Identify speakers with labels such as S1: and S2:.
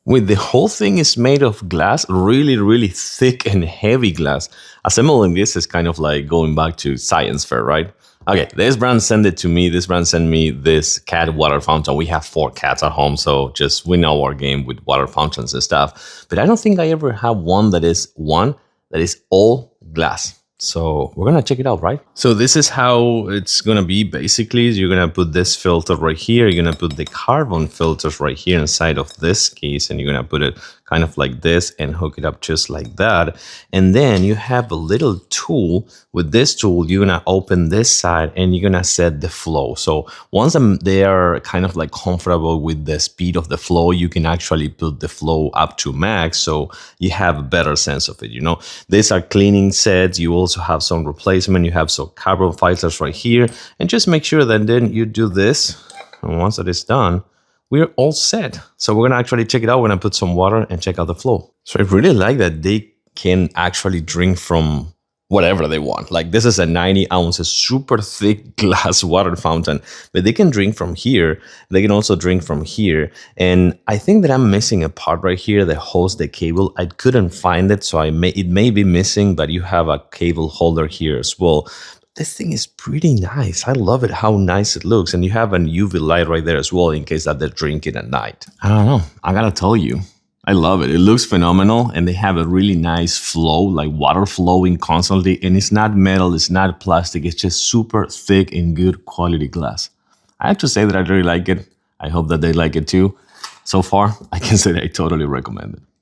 S1: With the whole thing is made of glass, really, really thick and heavy glass. Assembling this is kind of like going back to science fair, right? Okay, this brand sent it to me. This brand sent me this cat water fountain. We have 4 cats at home, so just we know our game with water fountains and stuff. But I don't think I ever have one that is all glass. So we're gonna check it out, right? So this is how it's gonna be. Basically, you're gonna put this filter right here. You're gonna put the carbon filters right here inside of this case, and you're gonna put it kind of like this and hook it up just like that. And then you have a little tool. With this tool, you're gonna open this side and you're gonna set the flow. So once they are kind of like comfortable with the speed of the flow, you can actually put the flow up to max, so you have a better sense of it. You know, these are cleaning sets. You also have some replacement. You have some carbon filters right here, and just make sure that then you do this. And once that is done, we're all set. So we're gonna actually check it out. We're gonna put some water and check out the flow. So I really like that they can actually drink from whatever they want. Like this is a 90 ounces super thick glass water fountain, but they can drink from here. They can also drink from here. And I think that I'm missing a part right here that holds the cable. I couldn't find it, so it may be missing, but you have a cable holder here as well. This thing is pretty nice. I love it, how nice it looks. And you have an UV light right there as well in case that they're drinking at night. I don't know. I gotta tell you, I love it. It looks phenomenal, and they have a really nice flow, like water flowing constantly. And it's not metal, it's not plastic. It's just super thick and good quality glass. I have to say that I really like it. I hope that they like it too. So far, I can say that I totally recommend it.